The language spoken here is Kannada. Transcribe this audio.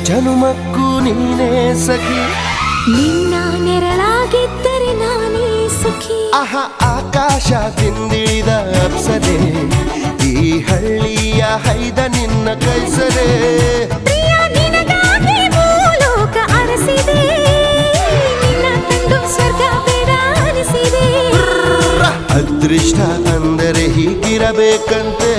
ಜನುಮಕ್ಕೂ ನೀನೇ ಸಖಿ ನಿನ್ನ ನೆರಳಾಗಿದ್ದರೆ ನಾನೇ ಸುಖಿ ಆಹ ಆಕಾಶ ತಿಂದಿಳಿದ ಅಪ್ಸರೆ ಈ ಹಳ್ಳಿಯ ಹೈದ ನಿನ್ನ ಕೈಸರೆ ಪ್ರಿಯ ನಿನಗಾಗಿ ಭೂಲೋಕ ಅರಸಿದೆ ನಿನ್ನ ಕಂಡು ಸ್ವರ್ಗ ಬೇಡ ಅನಿಸಿದೆ ಅದೃಷ್ಟ ಅಂದರೆ ಹೀಗಿರಬೇಕಂತೆ